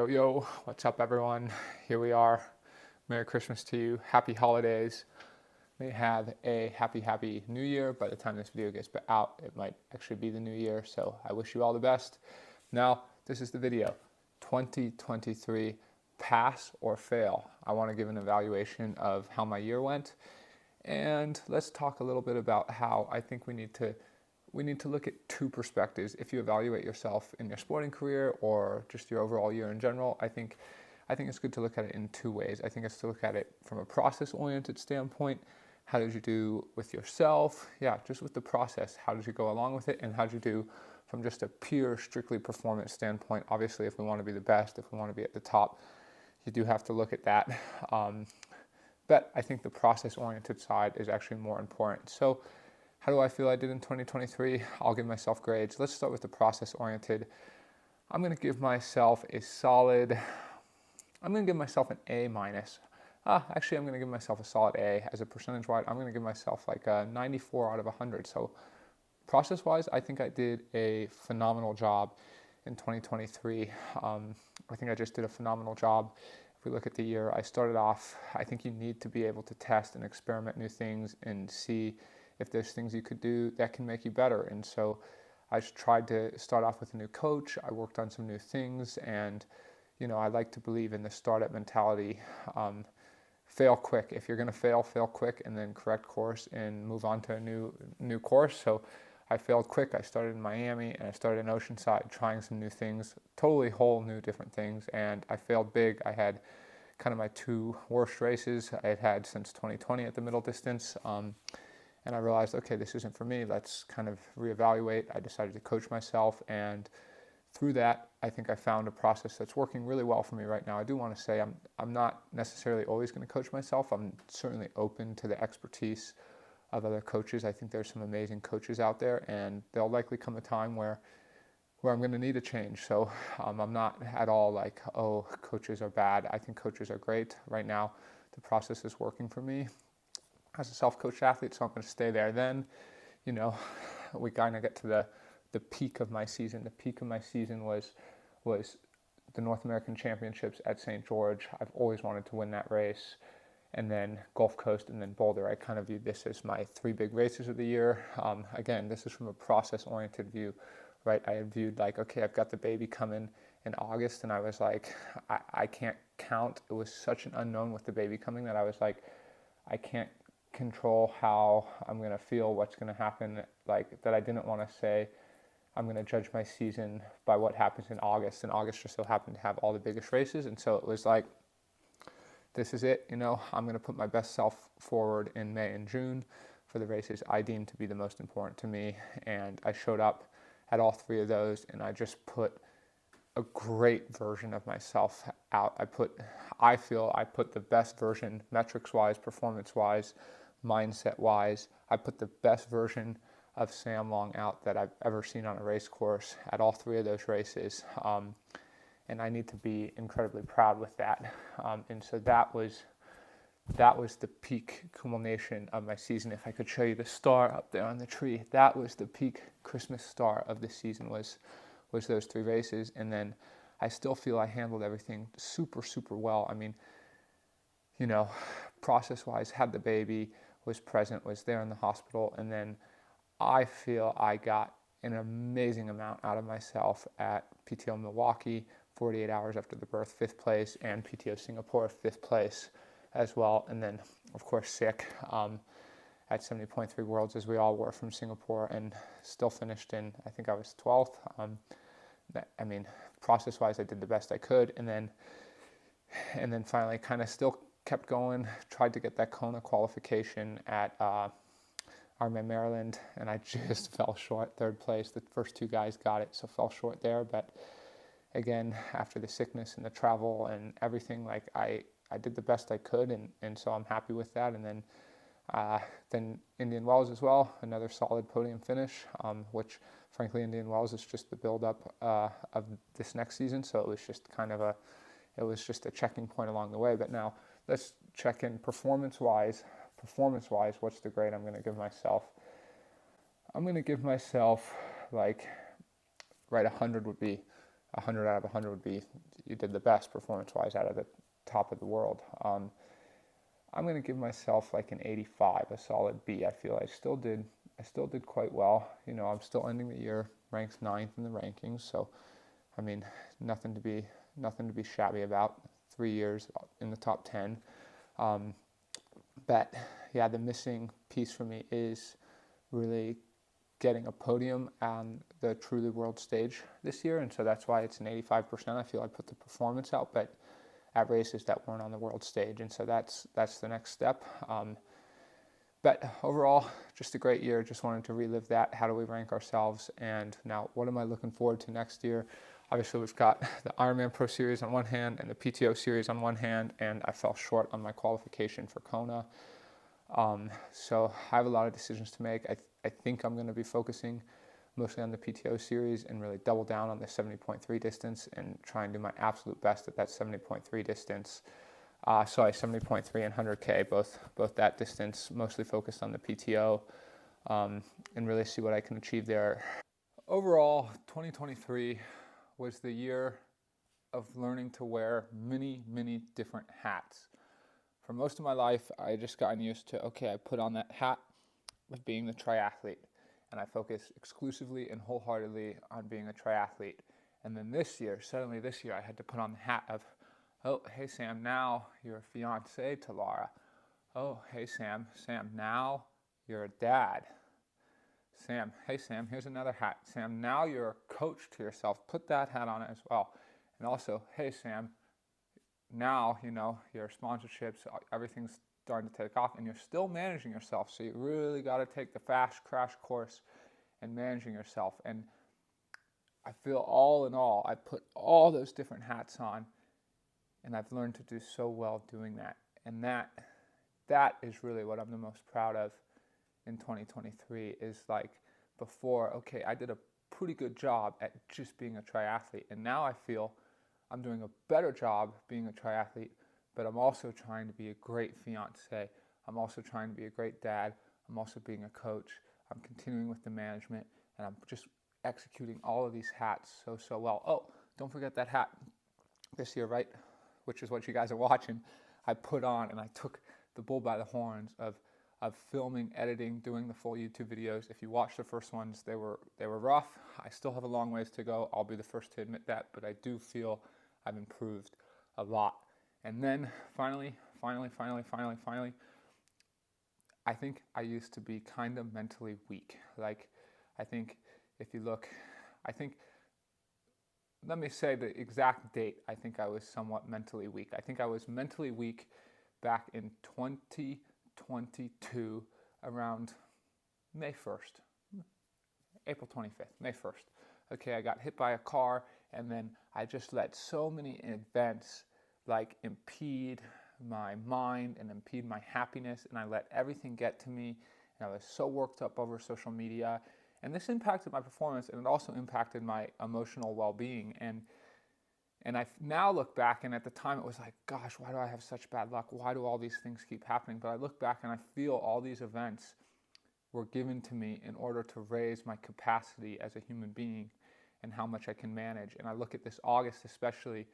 Yo, what's up, everyone? Here we are. Merry Christmas to you. Happy holidays. May have a happy new year. By the time this video gets out, it might actually be the new year. So I wish you all the best. Now, this is the video. 2023, pass or fail. I want to give an evaluation of how my year went. And let's talk a little bit about how I think we need to look at two perspectives. If you evaluate yourself in your sporting career or just your overall year in general, I think it's good to look at it in two ways. I think it's to look at it from a process-oriented standpoint. How did you do with yourself? Yeah, just with the process. How did you go along with it? And how did you do from just a pure, strictly performance standpoint? Obviously, if we want to be the best, if we want to be at the top, you do have to look at that. But I think the process-oriented side is actually more important. So how do I feel I did in 2023? I'll give myself grades. Let's start with the process-oriented. I'm going to give myself an A minus. Actually, I'm going to give myself a solid A. As a percentage-wise, I'm going to give myself like a 94 out of 100. So process-wise, I think I did a phenomenal job in 2023. I think I just did a phenomenal job. If we look at the year, I started off, I think you need to be able to test and experiment new things and see if there's things you could do that can make you better. And so I just tried to start off with a new coach. I worked on some new things, and I like to believe in the startup mentality. Fail quick. If you're going to fail quick, and then correct course and move on to a new course. So I failed quick. I started in Miami and I started in Oceanside, trying some new things, totally whole new different things. And I failed big. I had kind of my two worst races I had had since 2020 at the middle distance. And I realized, okay, this isn't for me. Let's kind of reevaluate. I decided to coach myself, and through that, I think I found a process that's working really well for me right now. I do want to say I'm not necessarily always going to coach myself. I'm certainly open to the expertise of other coaches. I think there's some amazing coaches out there, and there'll likely come a time where I'm going to need a change. So I'm not at all like, oh, coaches are bad. I think coaches are great. Right now, the process is working for me as a self-coached athlete, so I'm going to stay there. Then, we kind of get to the peak of my season. The peak of my season was the North American Championships at St. George. I've always wanted to win that race. And then Gulf Coast and then Boulder. I kind of viewed this as my three big races of the year. Again, this is from a process-oriented view, right? I had viewed like, okay, I've got the baby coming in August, and I was like, I can't count. It was such an unknown with the baby coming that I was like, I can't control how I'm going to feel, what's going to happen, like that I didn't want to say I'm going to judge my season by what happens in August. And August just so happened to have all the biggest races. And so it was like, this is it, I'm going to put my best self forward in May and June for the races I deem to be the most important to me. And I showed up at all three of those, and I just put a great version of myself out. I feel I put the best version, metrics-wise, performance-wise, mindset-wise. I put the best version of Sam Long out that I've ever seen on a race course at all three of those races. And I need to be incredibly proud with that. And so that was the peak culmination of my season. If I could show you the star up there on the tree, that was the peak Christmas star of the season was those three races. And then I still feel I handled everything super, super well. I mean, process-wise, had the baby, was present, was there in the hospital, and then I feel I got an amazing amount out of myself at PTO Milwaukee, 48 hours after the birth, 5th place, and PTO Singapore, 5th place as well. And then, of course, sick at 70.3 Worlds, as we all were from Singapore, and still finished in, I think I was 12th. Process-wise, I did the best I could, and then finally kind of still kept going, tried to get that Kona qualification at Ironman Maryland, and I just fell short, 3rd place. The first two guys got it, so fell short there. But again, after the sickness and the travel and everything, like I did the best I could, and so I'm happy with that. And then Indian Wells as well, another solid podium finish, which frankly Indian Wells is just the build-up of this next season, so it was just kind of a checking point along the way. But now let's check in performance-wise, what's the grade I'm going to give myself? I'm going to give myself, like, right, 100 would be 100 out of 100 would be you did the best performance-wise out of the top of the world. I'm going to give myself like an 85, a solid B. I feel I still did quite well. I'm still ending the year ranked 9th in the rankings, so I mean, nothing to be shabby about. 3 years in the top 10. But yeah, the missing piece for me is really getting a podium on the Truly World stage this year, and so that's why it's an 85%. I feel I put the performance out, but at races that weren't on the world stage, and so that's the next step. But overall, just a great year. Just wanted to relive that. How do we rank ourselves? And now, what am I looking forward to next year? Obviously, we've got the Ironman Pro Series on one hand and the PTO Series on one hand, and I fell short on my qualification for Kona. So I have a lot of decisions to make. I think I'm going to be focusing mostly on the PTO Series and really double down on the 70.3 distance and try and do my absolute best at that 70.3 distance. 70.3 and 100K, both that distance, mostly focused on the PTO, and really see what I can achieve there. Overall, 2023 was the year of learning to wear many, many different hats. For most of my life, I just gotten used to, okay, I put on that hat of being the triathlete, and I focus exclusively and wholeheartedly on being a triathlete. And then suddenly this year, I had to put on the hat of, oh, hey, Sam, now you're a fiance to Laura. Oh, hey, Sam, now you're a dad. Hey, Sam, here's another hat. Sam, now you're a coach to yourself. Put that hat on as well. And also, hey, Sam, now, your sponsorships, everything's starting to take off, and you're still managing yourself. So you really got to take the fast crash course in managing yourself. And I feel all in all, I put all those different hats on, and I've learned to do so well doing that. And that is really what I'm the most proud of in 2023 is like before, okay, I did a pretty good job at just being a triathlete. And now I feel I'm doing a better job being a triathlete, but I'm also trying to be a great fiance. I'm also trying to be a great dad. I'm also being a coach. I'm continuing with the management, and I'm just executing all of these hats so well. Oh, don't forget that hat this year, right? Which is what you guys are watching. I put on and I took the bull by the horns of filming, editing, doing the full YouTube videos. If you watch the first ones, they were rough. I still have a long ways to go. I'll be the first to admit that, but I do feel I've improved a lot. And then finally, I think I used to be kind of mentally weak. Like, I think if you look, let me say the exact date. I think I was somewhat mentally weak. I think I was mentally weak back in 2022 around May 1st, April 25th, May 1st. Okay, I got hit by a car, and then I just let so many events like impede my mind and impede my happiness, and I let everything get to me, and I was so worked up over social media, and this impacted my performance, and it also impacted my emotional well-being. And I now look back, and at the time it was like, gosh, why do I have such bad luck? Why do all these things keep happening? But I look back and I feel all these events were given to me in order to raise my capacity as a human being and how much I can manage. And I look at this August especially,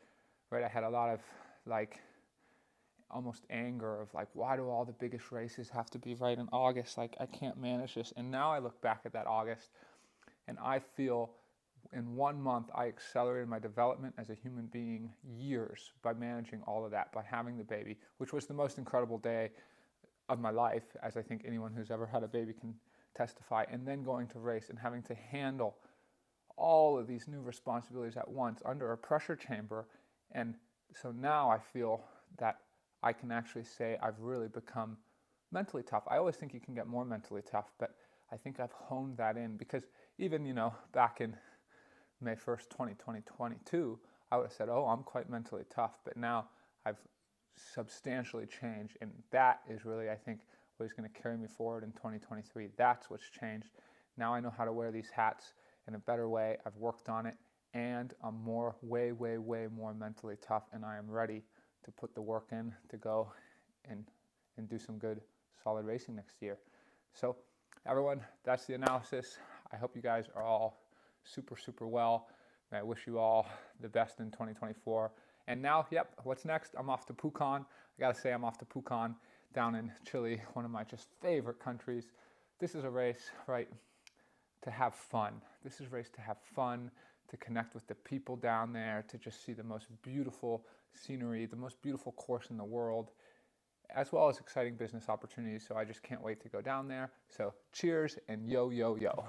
right? I had a lot of like almost anger of like, why do all the biggest races have to be right in August? Like, I can't manage this. And now I look back at that August and I feel in 1 month, I accelerated my development as a human being years by managing all of that, by having the baby, which was the most incredible day of my life, as I think anyone who's ever had a baby can testify, and then going to race and having to handle all of these new responsibilities at once under a pressure chamber. And so now I feel that I can actually say I've really become mentally tough. I always think you can get more mentally tough, but I think I've honed that in because even, back in May 1st, 2022, I would have said, oh, I'm quite mentally tough. But now I've substantially changed. And that is really, I think, what is going to carry me forward in 2023. That's what's changed. Now I know how to wear these hats in a better way. I've worked on it. And I'm way more mentally tough. And I am ready to put the work in to go and do some good, solid racing next year. So everyone, that's the analysis. I hope you guys are all super well. I wish you all the best in 2024. And now, what's next? I'm off to Pucón. I gotta say, I'm off to Pucón down in Chile, one of my just favorite countries. This is a race, right, to have fun. This is a race to have fun, to connect with the people down there, to just see the most beautiful scenery, the most beautiful course in the world, as well as exciting business opportunities. So I just can't wait to go down there. So cheers and yo, yo, yo.